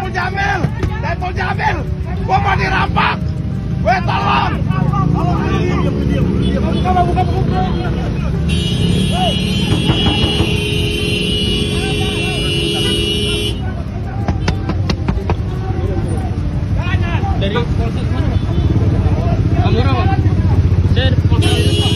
Saiful Jamil, gua mau dirampak. Gue tolong. Dari polsek mana, Pak? Tambora, Pak. Saya polsek itu, Pak.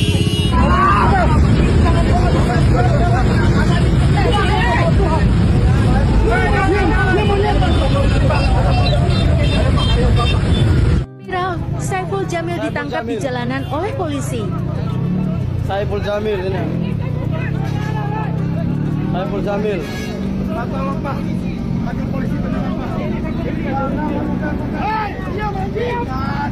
Viral, Saiful Jamil ditangkap di jalanan oleh polisi. Saiful Jamil ini. Saiful Jamil. Tolong Pak, panggil polisi beneran Pak. Iya menjikan.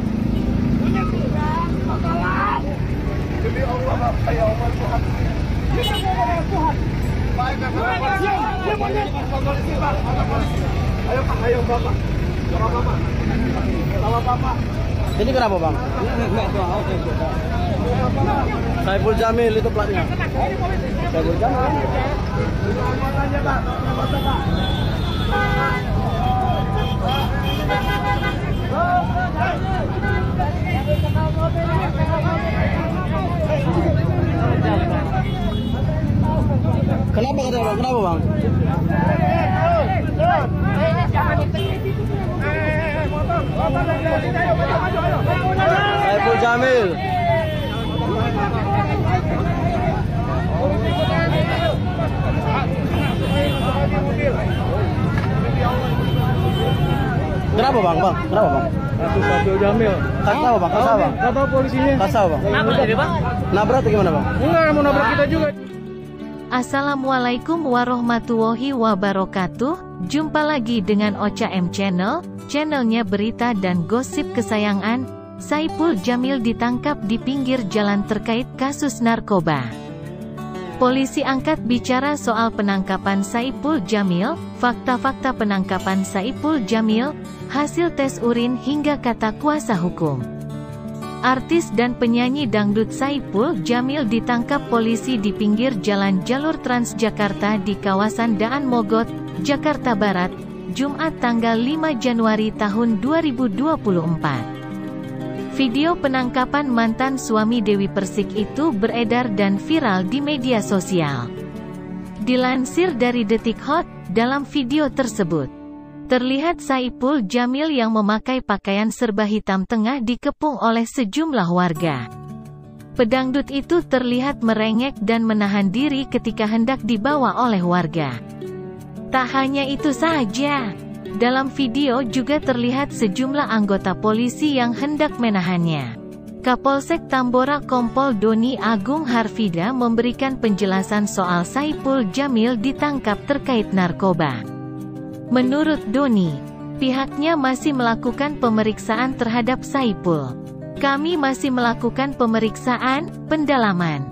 Demi Allah Bapak, ya Allah Tuhan. Kita mau Tuhan. Baik, dia mau polisi Pak, polisi. Ayo Pak, ayo Bapak. Sama Bapak. Ini kenapa, Bang? Saiful Jamil itu platnya. Saiful Jamil. Kenapa kata Bang? Kenapa, Bang? Saiful Jamil. Kenapa Bang? Kenapa Bang? Saiful Jamil. Kasih Bang? Kasih Bang? Kata polisinya. Kasih Bang? Nabrak jadi Bang? Nabrak atau gimana Bang? Enggak, mau nabrak kita juga. Assalamualaikum warahmatullahi wabarakatuh. Jumpa lagi dengan Ocha M Channel, channelnya berita dan gosip kesayangan. Saiful Jamil ditangkap di pinggir jalan terkait kasus narkoba. Polisi angkat bicara soal penangkapan Saiful Jamil, fakta-fakta penangkapan Saiful Jamil, hasil tes urin hingga kata kuasa hukum. Artis dan penyanyi dangdut Saiful Jamil ditangkap polisi di pinggir jalan jalur Transjakarta di kawasan Daan Mogot, Jakarta Barat, Jumat tanggal 5 Januari tahun 2024. Video penangkapan mantan suami Dewi Persik itu beredar dan viral di media sosial. Dilansir dari Detik Hot, dalam video tersebut terlihat Saiful Jamil yang memakai pakaian serba hitam tengah dikepung oleh sejumlah warga. Pedangdut itu terlihat merengek dan menahan diri ketika hendak dibawa oleh warga. Tak hanya itu saja, dalam video juga terlihat sejumlah anggota polisi yang hendak menahannya. Kapolsek Tambora Kompol Doni Agung Harfida memberikan penjelasan soal Saiful Jamil ditangkap terkait narkoba. Menurut Doni, pihaknya masih melakukan pemeriksaan terhadap Saiful. Kami masih melakukan pemeriksaan, pendalaman.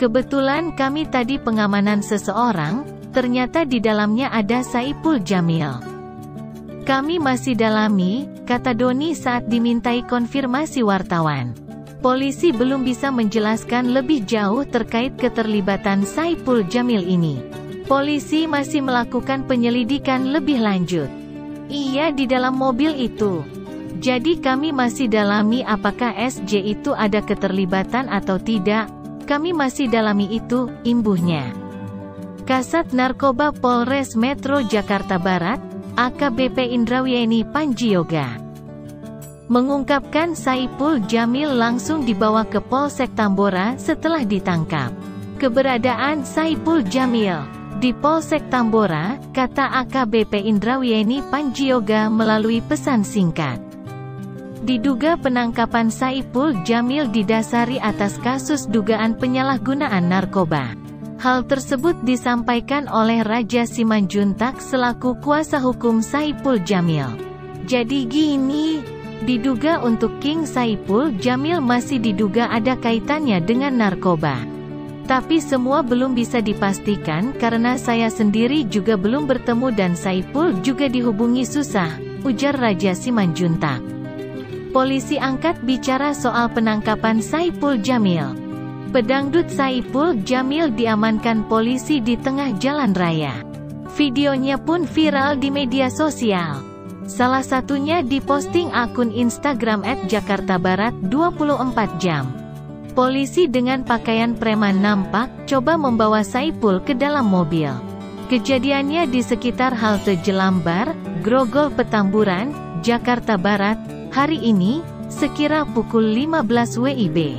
Kebetulan kami tadi pengamanan seseorang, ternyata di dalamnya ada Saiful Jamil. Kami masih dalami, kata Doni saat dimintai konfirmasi wartawan. Polisi belum bisa menjelaskan lebih jauh terkait keterlibatan Saiful Jamil ini. Polisi masih melakukan penyelidikan lebih lanjut. Iya di dalam mobil itu. Jadi kami masih dalami apakah SJ itu ada keterlibatan atau tidak. Kami masih dalami itu, imbuhnya. Kasat Narkoba Polres Metro Jakarta Barat, AKBP Indrawieni Panjioga, mengungkapkan Saiful Jamil langsung dibawa ke Polsek Tambora setelah ditangkap. Keberadaan Saiful Jamil di Polsek Tambora, kata AKBP Indrawieni Panjioga melalui pesan singkat. Diduga penangkapan Saiful Jamil didasari atas kasus dugaan penyalahgunaan narkoba. Hal tersebut disampaikan oleh Raja Simanjuntak selaku kuasa hukum Saiful Jamil. Jadi gini, diduga untuk King Saiful Jamil masih diduga ada kaitannya dengan narkoba. Tapi semua belum bisa dipastikan karena saya sendiri juga belum bertemu dan Saiful juga dihubungi susah, ujar Raja Simanjuntak. Polisi angkat bicara soal penangkapan Saiful Jamil. Pedangdut Saiful Jamil diamankan polisi di tengah jalan raya. Videonya pun viral di media sosial. Salah satunya diposting akun Instagram @jakartabarat24jam. Polisi dengan pakaian preman nampak coba membawa Saipul ke dalam mobil. Kejadiannya di sekitar halte Jelambar, Grogol Petamburan, Jakarta Barat, hari ini, sekira pukul 15 WIB.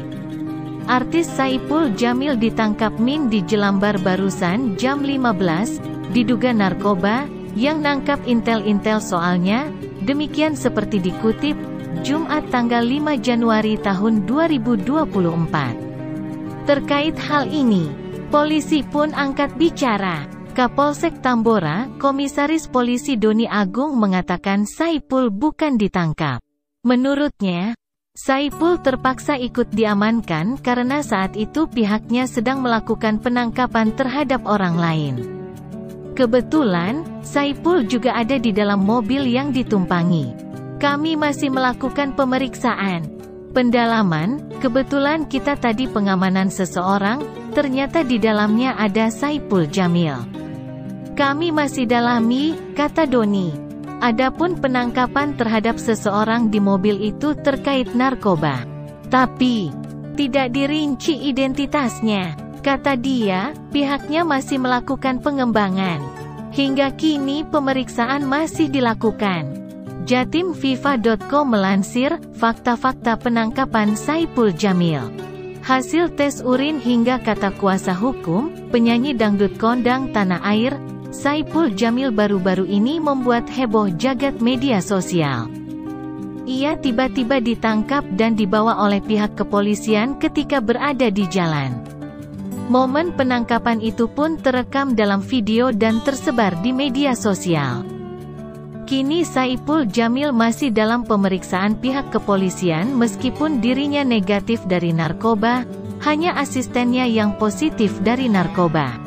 Artis Saipul Jamil ditangkap Min di Jelambar barusan jam 15, diduga narkoba, yang nangkap intel-intel soalnya, demikian seperti dikutip, Jumat tanggal 5 Januari tahun 2024. Terkait hal ini, polisi pun angkat bicara. Kapolsek Tambora, Komisaris Polisi Doni Agung mengatakan Saipul bukan ditangkap. Menurutnya, Saipul terpaksa ikut diamankan karena saat itu pihaknya sedang melakukan penangkapan terhadap orang lain. Kebetulan, Saipul juga ada di dalam mobil yang ditumpangi. Kami masih melakukan pemeriksaan. Pendalaman, kebetulan kita tadi pengamanan seseorang, ternyata di dalamnya ada Saipul Jamil. Kami masih dalami, kata Doni. Adapun penangkapan terhadap seseorang di mobil itu terkait narkoba. Tapi, tidak dirinci identitasnya. Kata dia, pihaknya masih melakukan pengembangan. Hingga kini pemeriksaan masih dilakukan. Jatimviva.com melansir, fakta-fakta penangkapan Saipul Jamil. Hasil tes urin hingga kata kuasa hukum, penyanyi dangdut kondang tanah air, Saipul Jamil baru-baru ini membuat heboh jagat media sosial. Ia tiba-tiba ditangkap dan dibawa oleh pihak kepolisian ketika berada di jalan. Momen penangkapan itu pun terekam dalam video dan tersebar di media sosial. Kini Saipul Jamil masih dalam pemeriksaan pihak kepolisian meskipun dirinya negatif dari narkoba, hanya asistennya yang positif dari narkoba.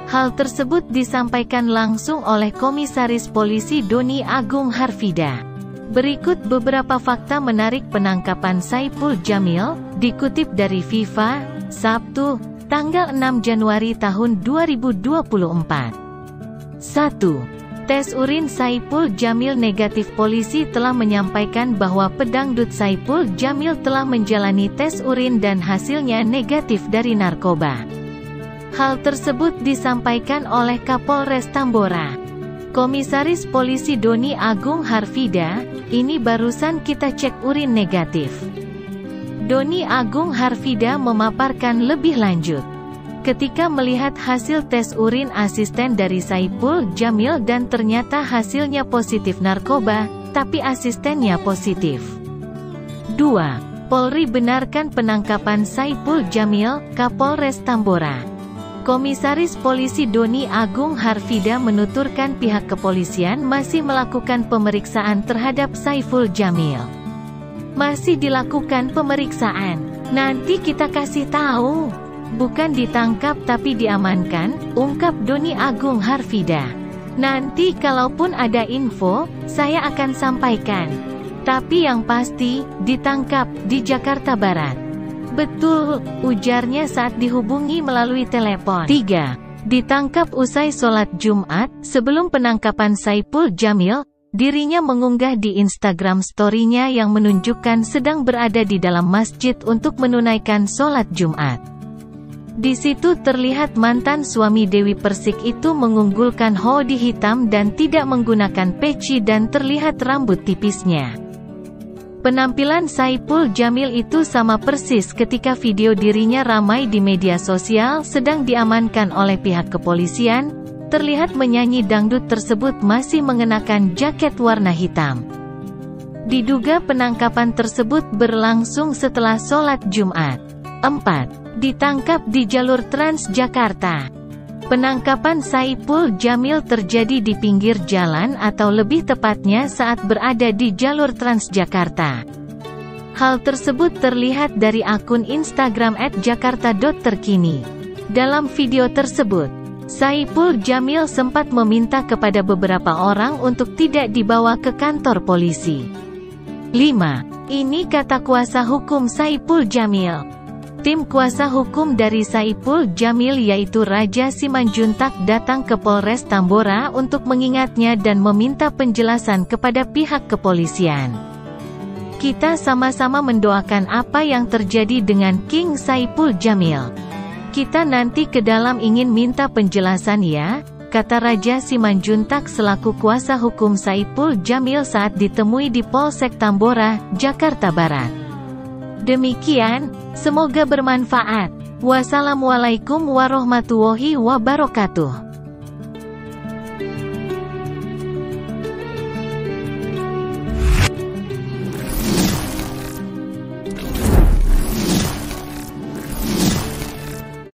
Hal tersebut disampaikan langsung oleh Komisaris Polisi Doni Agung Harfida. Berikut beberapa fakta menarik penangkapan Saipul Jamil, dikutip dari Viva, Sabtu, tanggal 6 Januari tahun 2024. 1. Tes urin Saipul Jamil negatif. Polisi telah menyampaikan bahwa pedangdut Saipul Jamil telah menjalani tes urin dan hasilnya negatif dari narkoba. Hal tersebut disampaikan oleh Kapolres Tambora. Komisaris Polisi Doni Agung Harfida, ini barusan kita cek urin negatif. Doni Agung Harfida memaparkan lebih lanjut. Ketika melihat hasil tes urin asisten dari Saipul Jamil dan ternyata hasilnya positif narkoba, tapi asistennya positif. 2. Polri benarkan penangkapan Saipul Jamil, Kapolres Tambora. Komisaris Polisi Doni Agung Harfida menuturkan pihak kepolisian masih melakukan pemeriksaan terhadap Saipul Jamil. Masih dilakukan pemeriksaan. Nanti kita kasih tahu. Bukan ditangkap tapi diamankan, ungkap Doni Agung Harfida. Nanti kalaupun ada info, saya akan sampaikan. Tapi yang pasti, ditangkap di Jakarta Barat. Betul, ujarnya saat dihubungi melalui telepon. 3. Ditangkap usai sholat Jumat. Sebelum penangkapan Saipul Jamil, dirinya mengunggah di Instagram story-nya yang menunjukkan sedang berada di dalam masjid untuk menunaikan sholat Jumat. Di situ terlihat mantan suami Dewi Persik itu mengunggulkan hoodie hitam dan tidak menggunakan peci dan terlihat rambut tipisnya. Penampilan Saipul Jamil itu sama persis ketika video dirinya ramai di media sosial sedang diamankan oleh pihak kepolisian. Terlihat menyanyi dangdut tersebut masih mengenakan jaket warna hitam. Diduga penangkapan tersebut berlangsung setelah sholat Jumat. 4. Ditangkap di jalur Transjakarta. Penangkapan Saipul Jamil terjadi di pinggir jalan atau lebih tepatnya saat berada di jalur Transjakarta. Hal tersebut terlihat dari akun Instagram @jakarta.terkini. Dalam video tersebut, Saipul Jamil sempat meminta kepada beberapa orang untuk tidak dibawa ke kantor polisi. 5. Ini kata kuasa hukum Saipul Jamil. Tim kuasa hukum dari Saipul Jamil yaitu Raja Simanjuntak datang ke Polres Tambora untuk mengingatnya dan meminta penjelasan kepada pihak kepolisian. Kita sama-sama mendoakan apa yang terjadi dengan King Saipul Jamil. Kita nanti ke dalam ingin minta penjelasan ya, kata Raja Simanjuntak selaku kuasa hukum Saipul Jamil saat ditemui di Polsek Tambora, Jakarta Barat. Demikian, semoga bermanfaat. Wassalamualaikum warahmatullahi wabarakatuh.